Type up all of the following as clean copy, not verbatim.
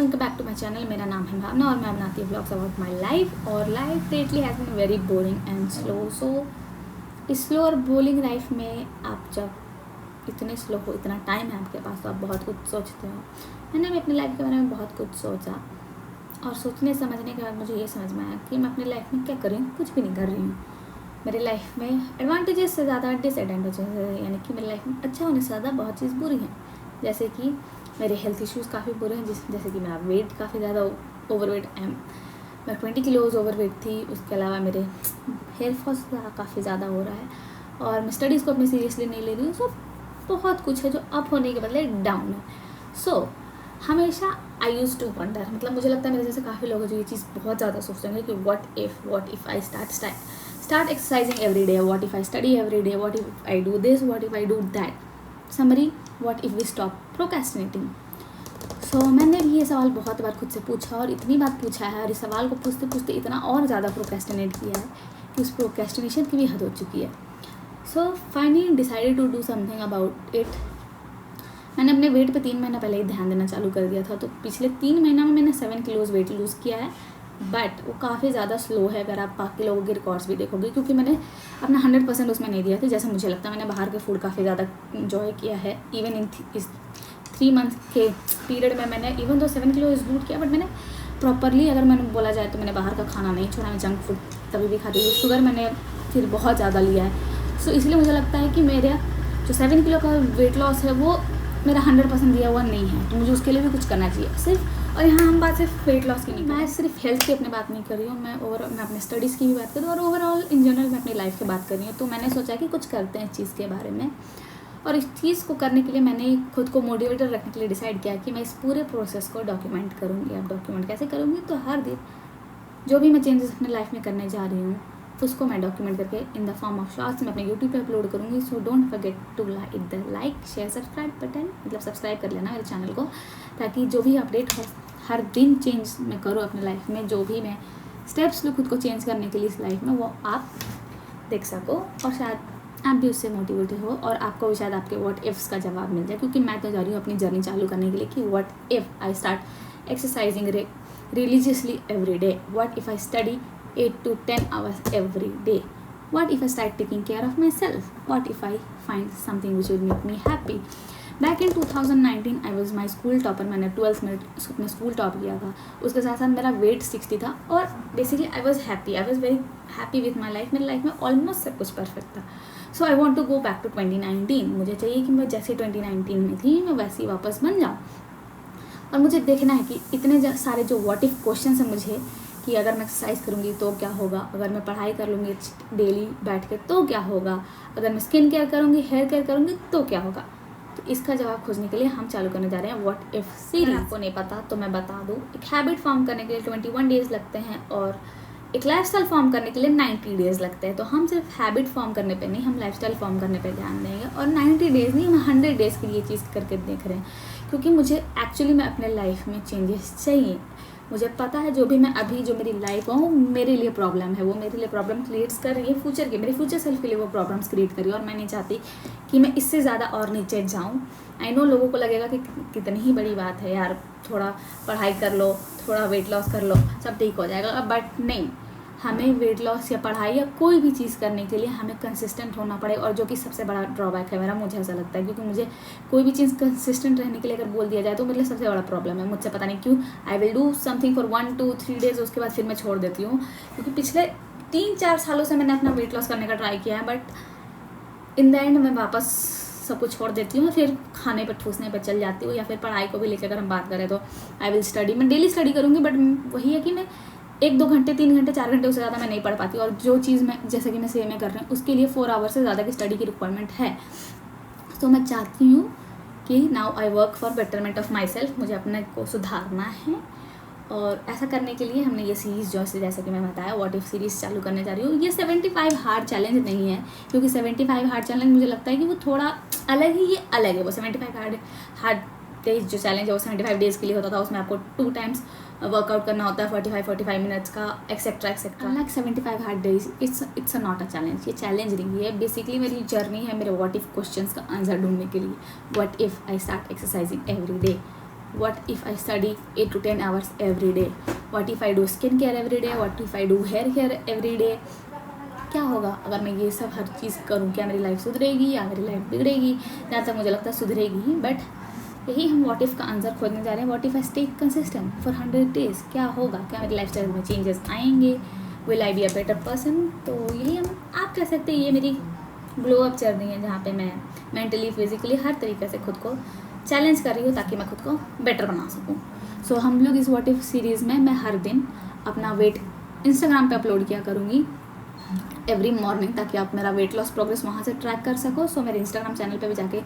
Welcome back to my channel. मेरा नाम है भावना और मैं बनाती हूँ ब्लॉग्स अबाउट माई लाइफ। और life lately has been very boring and slow. So slow और बोरिंग लाइफ में आप जब इतने स्लो हो, इतना टाइम है आपके पास, तो आप बहुत कुछ सोचते हो। मैंने भी अपनी लाइफ के बारे में बहुत कुछ सोचा और सोचने समझने के बाद मुझे ये समझ में आया कि मैं अपनी लाइफ में क्या कर रही हूँ। कुछ भी नहीं कर रही हूँ। मेरी लाइफ में एडवांटेजेस से ज़्यादा डिसएडवांटेजेस है, यानी कि मेरी लाइफ में अच्छा होने से ज़्यादा बहुत चीज़ बुरी है। जैसे कि मेरे हेल्थ इश्यूज़ काफ़ी बुरे हैं, जैसे कि मेरा वेट काफ़ी ज़्यादा ओवरवेट है। मैं 20 किलोज़ ओवरवेट थी। उसके अलावा मेरे हेयर फॉल काफ़ी ज़्यादा हो रहा है और मैं स्टडीज़ को अपनी सीरियसली नहीं ले रही हूँ। सो बहुत कुछ है जो अप होने के बदले डाउन है। सो हमेशा आई यूज़ टू वंडर, मतलब मुझे लगता है मेरे जैसे काफ़ी लोग हैं जो ये चीज़ बहुत ज़्यादा सोचते हैं कि what if I start exercising every day, what if I study every day, what if I do this, what if I do that. Summary, what if we stop procrastinating. So मैंने भी ये सवाल बहुत बार खुद से पूछा और इतनी बार पूछा है और इस सवाल को पूछते पूछते इतना और ज़्यादा प्रोक्रेस्टिनेट किया है कि उस प्रोक्रेस्टिनेशन की भी हद हो चुकी है। So finally decided to do something about it. मैंने अपने वेट पे 3 महीना पहले ही ध्यान देना चालू कर दिया था। तो पिछले 3 महीना में मैंने 7 किलोज़ वेट लूज़ किया है, बट वो काफ़ी ज़्यादा स्लो है अगर आप बाकी लोगों के रिकॉर्ड्स भी देखोगे, क्योंकि मैंने अपना 100% उसमें नहीं दिया था। जैसे मुझे लगता है मैंने बाहर के फूड काफ़ी ज़्यादा इंजॉय किया है। इवन इन इस 3 मंथ के पीरियड में मैंने इवन तो 7 किलो लूट किया, बट मैंने प्रॉपरली अगर मैंने बोला जाए तो मैंने बाहर का खाना नहीं छोड़ा। मैं जंक फूड तभी भी खाती थी। शुगर मैंने फिर बहुत ज़्यादा लिया है। सो इसलिए मुझे लगता है कि मेरा जो 7 किलो का वेट लॉस है वो मेरा 100% दिया हुआ नहीं है, तो मुझे उसके लिए भी कुछ करना चाहिए सिर्फ। और यहाँ हम बात सिर्फ वेट लॉस की नहीं, मैं सिर्फ हेल्थ की अपनी बात नहीं कर रही हूँ, मैं अपने स्टडीज़ की भी बात कर रही हूँ और ओवरऑल इन जनरल मैं अपनी लाइफ की बात कर रही हूँ। तो मैंने सोचा कि कुछ करते हैं इस चीज़ के बारे में, और इस चीज़ को करने के लिए मैंने खुद को मोटिवेटेड रखने के लिए डिसाइड किया कि मैं इस पूरे प्रोसेस को डॉक्यूमेंट करूँगी। अब डॉक्यूमेंट कैसे करूँगी, तो हर दिन जो भी मैं चेंजेस अपने लाइफ में करने जा रही हूँ उसको मैं डॉक्यूमेंट करके in the form of shorts मैं अपने यूट्यूब पे अपलोड करूँगी। So don't forget to hit the like share subscribe button, मतलब सब्सक्राइब कर लेना मेरे चैनल को, ताकि जो भी अपडेट हो हर दिन चेंज मैं करूँ अपने लाइफ में, जो भी मैं स्टेप्स लूँ खुद को चेंज करने के लिए इस लाइफ में, वो आप देख सको और शायद आप भी उससे मोटिवेटेड हो और आपको भी शायद आपके व्हाट इफ्स का जवाब मिल जाए। क्योंकि मैं तो जा रही हूँ अपनी जर्नी चालू करने के लिए कि what if I start exercising religiously every day, what if I study 8 to 10 hours every day, what if I start taking care of myself, what if I find something which will make me happy. Back in 2019 I was my school topper. मैंने 12th में अपने school top किया था। उसके साथ साथ मेरा wait 60 था और basically I was very happy with my life. मेरी लाइफ में ऑलमोस्ट सब कुछ परफेक्ट था। So I want to go back to 2019। मुझे चाहिए कि मैं जैसे 2019 में थी मैं वैसे ही वापस बन जाऊँ। और मुझे देखना है कि इतने सारे जो व्हाट इफ क्वेश्चन हैं मुझे, कि अगर मैं एक्सरसाइज करूँगी तो क्या होगा, अगर मैं पढ़ाई कर लूँगी डेली बैठ के तो क्या होगा, अगर मैं स्किन केयर करूँगी, हेयर केयर करूँगी तो क्या होगा। तो इसका जवाब खोजने के लिए हम चालू करने जा रहे हैं व्हाट इफ सीरीज। आपको नहीं पता तो मैं बता दूँ, एक हैबिट फॉर्म करने के लिए 21 डेज लगते हैं और एक लाइफस्टाइल फॉर्म करने के लिए 90 डेज लगते हैं। तो हम सिर्फ हैबिट फॉर्म करने पे नहीं, हम लाइफस्टाइल फॉर्म करने पे ध्यान देंगे। और 90 डेज नहीं, हम 100 डेज़ के लिए चीज़ करके देख रहे हैं, क्योंकि मुझे एक्चुअली में अपने लाइफ में चेंजेस चाहिए। मुझे पता है जो भी मैं अभी जो मेरी लाइफ है वो मेरे लिए प्रॉब्लम है, वो मेरे लिए प्रॉब्लम क्रिएट्स कर रही है फ्यूचर के, मेरे फ्यूचर सेल्फ के लिए वो प्रॉब्लम्स क्रिएट कर रही है। और मैं नहीं चाहती कि मैं इससे ज़्यादा और नीचे जाऊँ। आई नो लोगों को लगेगा कि कितनी ही बड़ी बात है यार, थोड़ा पढ़ाई कर लो, थोड़ा वेट लॉस कर लो, सब ठीक हो जाएगा। बट नहीं, हमें वेट लॉस या पढ़ाई या कोई भी चीज़ करने के लिए हमें कंसिस्टेंट होना पड़े। और जो कि सबसे बड़ा ड्रॉबैक है मेरा, मुझे ऐसा लगता है, क्योंकि मुझे कोई भी चीज़ कंसिस्टेंट रहने के लिए अगर बोल दिया जाए तो मेरे लिए सबसे बड़ा प्रॉब्लम है। मुझसे पता नहीं क्यों I will do something for 1 2 3 days, उसके बाद फिर मैं छोड़ देती हूँ। क्योंकि पिछले 3-4 सालों से मैंने अपना वेट लॉस करने का ट्राई किया है, बट इन द एंड मैं वापस सब कुछ छोड़ देती हूँ, फिर खाने पर ठूसने पर चल जाती हूँ। या फिर पढ़ाई को भी लेकर अगर हम बात करें तो आई विल स्टडी, मैं डेली स्टडी करूँगी, बट वही है कि मैं 1-2 घंटे 3 घंटे 4 घंटे उससे ज़्यादा मैं नहीं पढ़ पाती। और जो चीज़ मैं जैसे कि मैं CMA कर रही हूँ उसके लिए 4 आवर्स से ज़्यादा की स्टडी की रिक्वायरमेंट है। तो मैं चाहती हूँ कि now I work for betterment of my self, मुझे अपने को सुधारना है। और ऐसा करने के लिए हमने ये सीरीज़ जैसे कि मैं बताया व्हाट इफ सीरीज़ चालू करने जा रही हूँ। ये 75 हार्ड चैलेंज नहीं है, क्योंकि 75 हार्ड चैलेंज मुझे लगता है कि वो थोड़ा अलग ही, ये अलग है। वो 75 हार्ड डेज जो चैलेंज है वो 75 डेज़ के लिए होता था। उसमें आपको 2 टाइम्स वर्कआउट करना होता है 45 मिनट्स का, etcetera etcetera. Like 75 hard days it's not a challenge. ये चैलेंज नहीं है, बेसिकली मेरी जर्नी है मेरे व्हाट इफ क्वेश्चंस का आंसर ढूंढने के लिए। What if I start exercising every day, what if I study 8 to 10 hours every day, what if I do skin care every day, what if I do hair care every day, क्या होगा अगर मैं ये सब हर चीज़ करूँ, क्या मेरी life सुधरेगी या मेरी लाइफ बिगड़ेगी? जहाँ तक मुझे लगता है सुधरेगी ही, बट यही हम व्हाट इफ़ का आंसर खोजने जा रहे हैं। What if I stay consistent for 100 days, क्या होगा? क्या मेरी लाइफ स्टाइल में चेंजेस आएंगे? Will I be a better person? तो यही हम आप कह सकते हैं ये मेरी ग्लो अप जर्नी है, जहाँ पे मैं मेंटली फिजिकली हर तरीके से खुद को चैलेंज कर रही हूँ ताकि मैं खुद को बेटर बना सकूँ। सो हम लोग इस व्हाट इफ सीरीज़ में मैं हर दिन अपना वेट इंस्टाग्राम पे अपलोड किया करूँगी एवरी मॉर्निंग, ताकि आप मेरा वेट लॉस प्रोग्रेस वहाँ से ट्रैक कर सको। सो मेरे इंस्टाग्राम चैनल पे भी जाके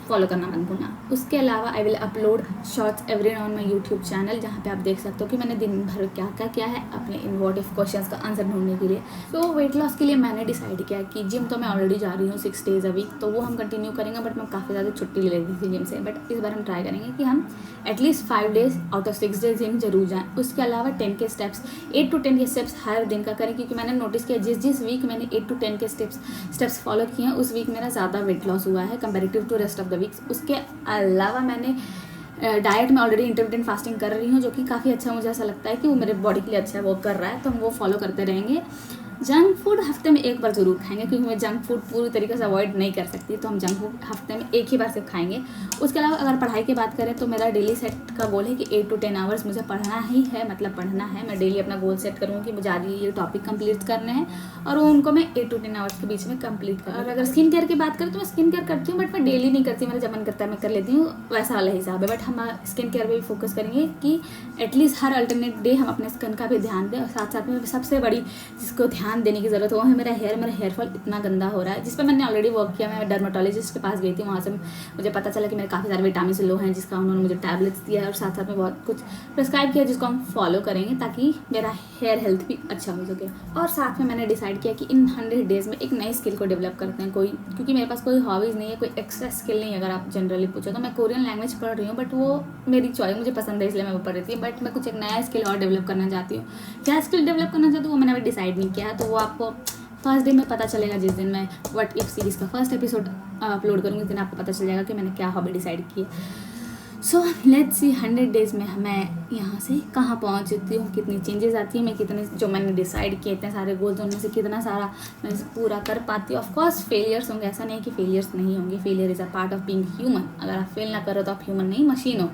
फॉलो करना मत भूलना। उसके अलावा I will upload shorts every day on my YouTube channel, जहाँ पे आप देख सकते हो कि मैंने दिन भर क्या क्या किया है अपने इन व्हाट इफ क्वेश्चंस का आंसर ढूंढने के लिए। तो वेट लॉस के लिए मैंने डिसाइड किया कि जिम तो मैं ऑलरेडी जा रही हूँ 6 days अ वीक, तो वो हम कंटिन्यू करेंगे, बट मैं काफ़ी ज़्यादा छुट्टी ले रही थी जिम से। बट इस बार हम ट्राई करेंगे कि हम at least 5 days out of 6 days gym जरूर जाएँ। उसके अलावा 10 के स्टेप्स 8 to 10 के स्टेप्स हर दिन का करें, क्योंकि मैंने नोटिस किया जिस वीक मैंने 8 to 10 के स्टेप्स फॉलो किए हैं उस वीक मेरा ज़्यादा वेट लॉस हुआ है comparative to rest of the weeks. उसके अलावा मैंने डाइट में ऑलरेडी इंटरमिटेंट फास्टिंग कर रही हूँ, जो कि काफ़ी अच्छा मुझे ऐसा लगता है कि वो मेरे बॉडी के लिए अच्छा है, वो कर रहा है, तो हम वो फॉलो करते रहेंगे। जंक फूड हफ्ते में एक बार ज़रूर खाएंगे, क्योंकि मैं जंक फूड पूरी तरीके से अवॉइड नहीं कर सकती, तो हम जंक फूड हफ्ते में एक ही बार सिर्फ खाएंगे। उसके अलावा अगर पढ़ाई की बात करें तो मेरा डेली सेट का गोल है कि 8 to 10 hours मुझे पढ़ना ही है, मतलब पढ़ना है। मैं डेली अपना गोल सेट करूँगी कि मुझे आज ये टॉपिक कंप्लीट करने हैं और वो उनको मैं 8 to 10 hours के बीच में कंप्लीट करूँ। और अगर स्किन केयर की बात करें तो मैं स्किन केयर करती हूँ, बट मैं डेली नहीं करती, मेरा जब मन करता है मैं कर लेती हूँ, वैसा वाला हिसाब है। बट हम स्किन केयर पर भी फोकस करेंगे कि एटलीस्ट हर अल्टरनेट डे हम अपने स्किन का भी ध्यान दें। और साथ साथ में सबसे बड़ी जिसको ध्यान देने की ज़रूरत है मेरा हेयर फॉल इतना गंदा हो रहा है, जिस पर मैंने ऑलरेडी वर्क किया। मैं डर्मेटोलॉजिस्ट के पास गई थी, वहाँ से मुझे पता चला कि मेरे काफ़ी सारे विटामिन लो हैं, जिसका उन्होंने मुझे टैबलेट्स दिया है और साथ साथ में बहुत कुछ प्रिस्क्राइब किया, जिसको हम फॉलो करेंगे ताकि मेरा हेयर हेल्थ भी अच्छा हो सके। और साथ में मैंने डिसाइड किया कि इन 100 days में एक नई स्किल को डेवलप करते हैं कोई, क्योंकि मेरे पास कोई हॉबीज़ नहीं है, कोई एक्स्ट्रा स्किल नहीं है। अगर आप जनरली पूछो तो मैं कोरियन लैंग्वेज पढ़ रही हूँ, बट वो मेरी चॉइस, मुझे पसंद है इसलिए मैं वो पढ़ रही थी। बट मैं कुछ एक नया स्किल और डेवलप करना चाहती हूँ। क्या स्किल डेवलप करना चाहती हूँ वो मैंने अभी डिसाइड नहीं किया है, तो वो आपको फर्स्ट डे में पता चलेगा। जिस दिन मैं व्हाट इफ सीरीज़ का फर्स्ट एपिसोड अपलोड करूँगी उस दिन आपको पता चल जाएगा कि मैंने क्या हॉबी डिसाइड की है। सो लेट्स सी 100 days में मैं यहाँ से कहाँ पहुँचती हूँ, कितनी चेंजेस आती है, मैं कितने जो मैंने डिसाइड किए इतने सारे गोल्स उनमें से कितना सारा मैं पूरा कर पाती हूँ। ऑफकोर्स फेलियर्स होंगे, ऐसा नहीं कि फेलियर्स नहीं होंगे, failure is a part of being human. अगर आप फेल ना करो तो आप ह्यूमन नहीं मशीन हो,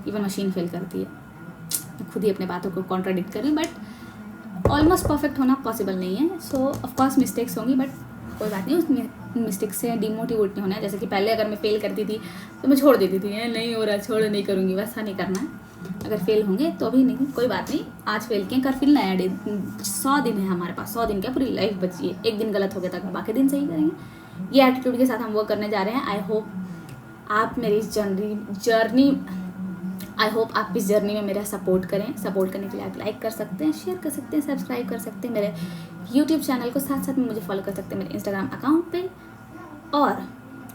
इवन मशीन फेल करती है। मैं खुद ही अपने बातों को कॉन्ट्राडिक्ट कर रही हूँ, बट ऑलमोस्ट परफेक्ट होना पॉसिबल नहीं है। सो ऑफकोर्स मिस्टेक्स होंगी, बट कोई बात नहीं, उस मिस्टेक से डिमोटिवेट नहीं होना है। जैसे कि पहले अगर मैं फेल करती थी तो मैं छोड़ देती थी, नहीं हो रहा छोड़ नहीं करूँगी, वैसा नहीं करना है। अगर फेल होंगे तो भी नहीं, कोई बात नहीं, आज फेल किए कर फिर नया डे। 100 दिन है हमारे पास, 100 दिन क्या पूरी लाइफ बची है। एक दिन गलत हो गया था, बाकी दिन सही करेंगे। ये एटीट्यूड के साथ हम वो करने जा रहे हैं। आई होप आप मेरी इस जर्नी में मेरा सपोर्ट करें। सपोर्ट करने के लिए आप लाइक कर सकते हैं, शेयर कर सकते हैं, सब्सक्राइब कर सकते हैं मेरे यूट्यूब चैनल को। साथ साथ में मुझे फॉलो कर सकते हैं मेरे इंस्टाग्राम अकाउंट पे। और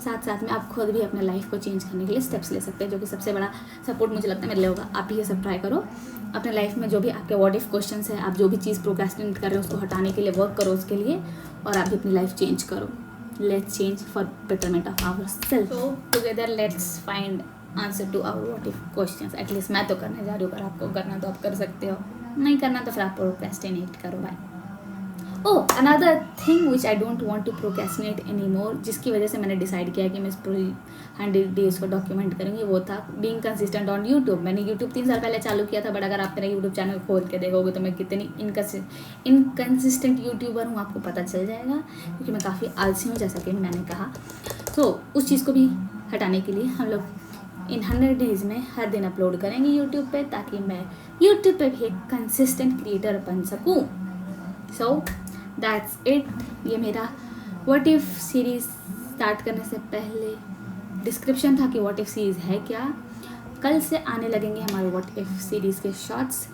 साथ साथ में आप खुद भी अपने लाइफ को चेंज करने के लिए स्टेप्स ले सकते हैं, जो कि सबसे बड़ा सपोर्ट मुझे लगता है मेरे लिए होगा। आप भी ये सब ट्राई करो अपने लाइफ में। जो भी आपके व्हाट इफ क्वेश्चंस है, आप जो भी चीज़ प्रोक्रेस्टिनेट कर रहे हो उसको हटाने के लिए वर्क करो उसके लिए, और आप भी अपनी लाइफ चेंज करो। Let's change for betterment of our self. So together let's find answer to our what if questions. At least मैं तो करने जा रही हूँ, अगर आपको करना तो आप कर सकते हो, नहीं करना तो फिर आप प्रोक्रेस्टिनेट करो। Bye. Oh, another thing which I don't want to procrastinate any more, जिसकी वजह से मैंने डिसाइड किया कि मैं इस पूरी 100 days को डॉक्यूमेंट करूँगी, वो था बीइंग कंसिस्टेंट ऑन यूट्यूब। मैंने यूट्यूब 3 साल पहले चालू किया था, बट अगर आप मेरा यूट्यूब चैनल खोल के देखोगे तो मैं कितनी इनकंसिस्टेंट यूट्यूबर हूँ आपको पता चल जाएगा, क्योंकि मैं काफ़ी आलसी हूँ, जैसा कि मैंने कहा। तो उस चीज़ को भी हटाने के लिए हम लोग इन 100 days में हर दिन अपलोड करेंगे यूट्यूब पे, ताकि मैं यूट्यूब पे भी एक कंसिस्टेंट क्रिएटर बन सकूँ। So that's it. ये मेरा व्हाट इफ़ सीरीज़ स्टार्ट करने से पहले डिस्क्रिप्शन था कि व्हाट इफ़ सीरीज़ है क्या। कल से आने लगेंगे हमारे व्हाट इफ़ सीरीज़ के शॉर्ट्स।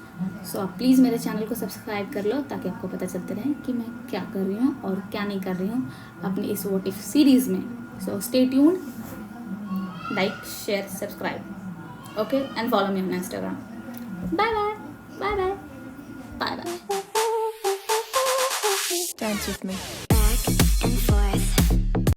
सो आप प्लीज़ मेरे चैनल को सब्सक्राइब कर लो, ताकि आपको पता चलते रहे कि मैं क्या कर रही हूँ और क्या नहीं कर रही हूँ अपनी इस व्हाट इफ़ सीरीज़ में। So stay tuned, like, share, subscribe, okay, and follow me on Instagram. Bye bye, bye bye, bye bye. Dance with me.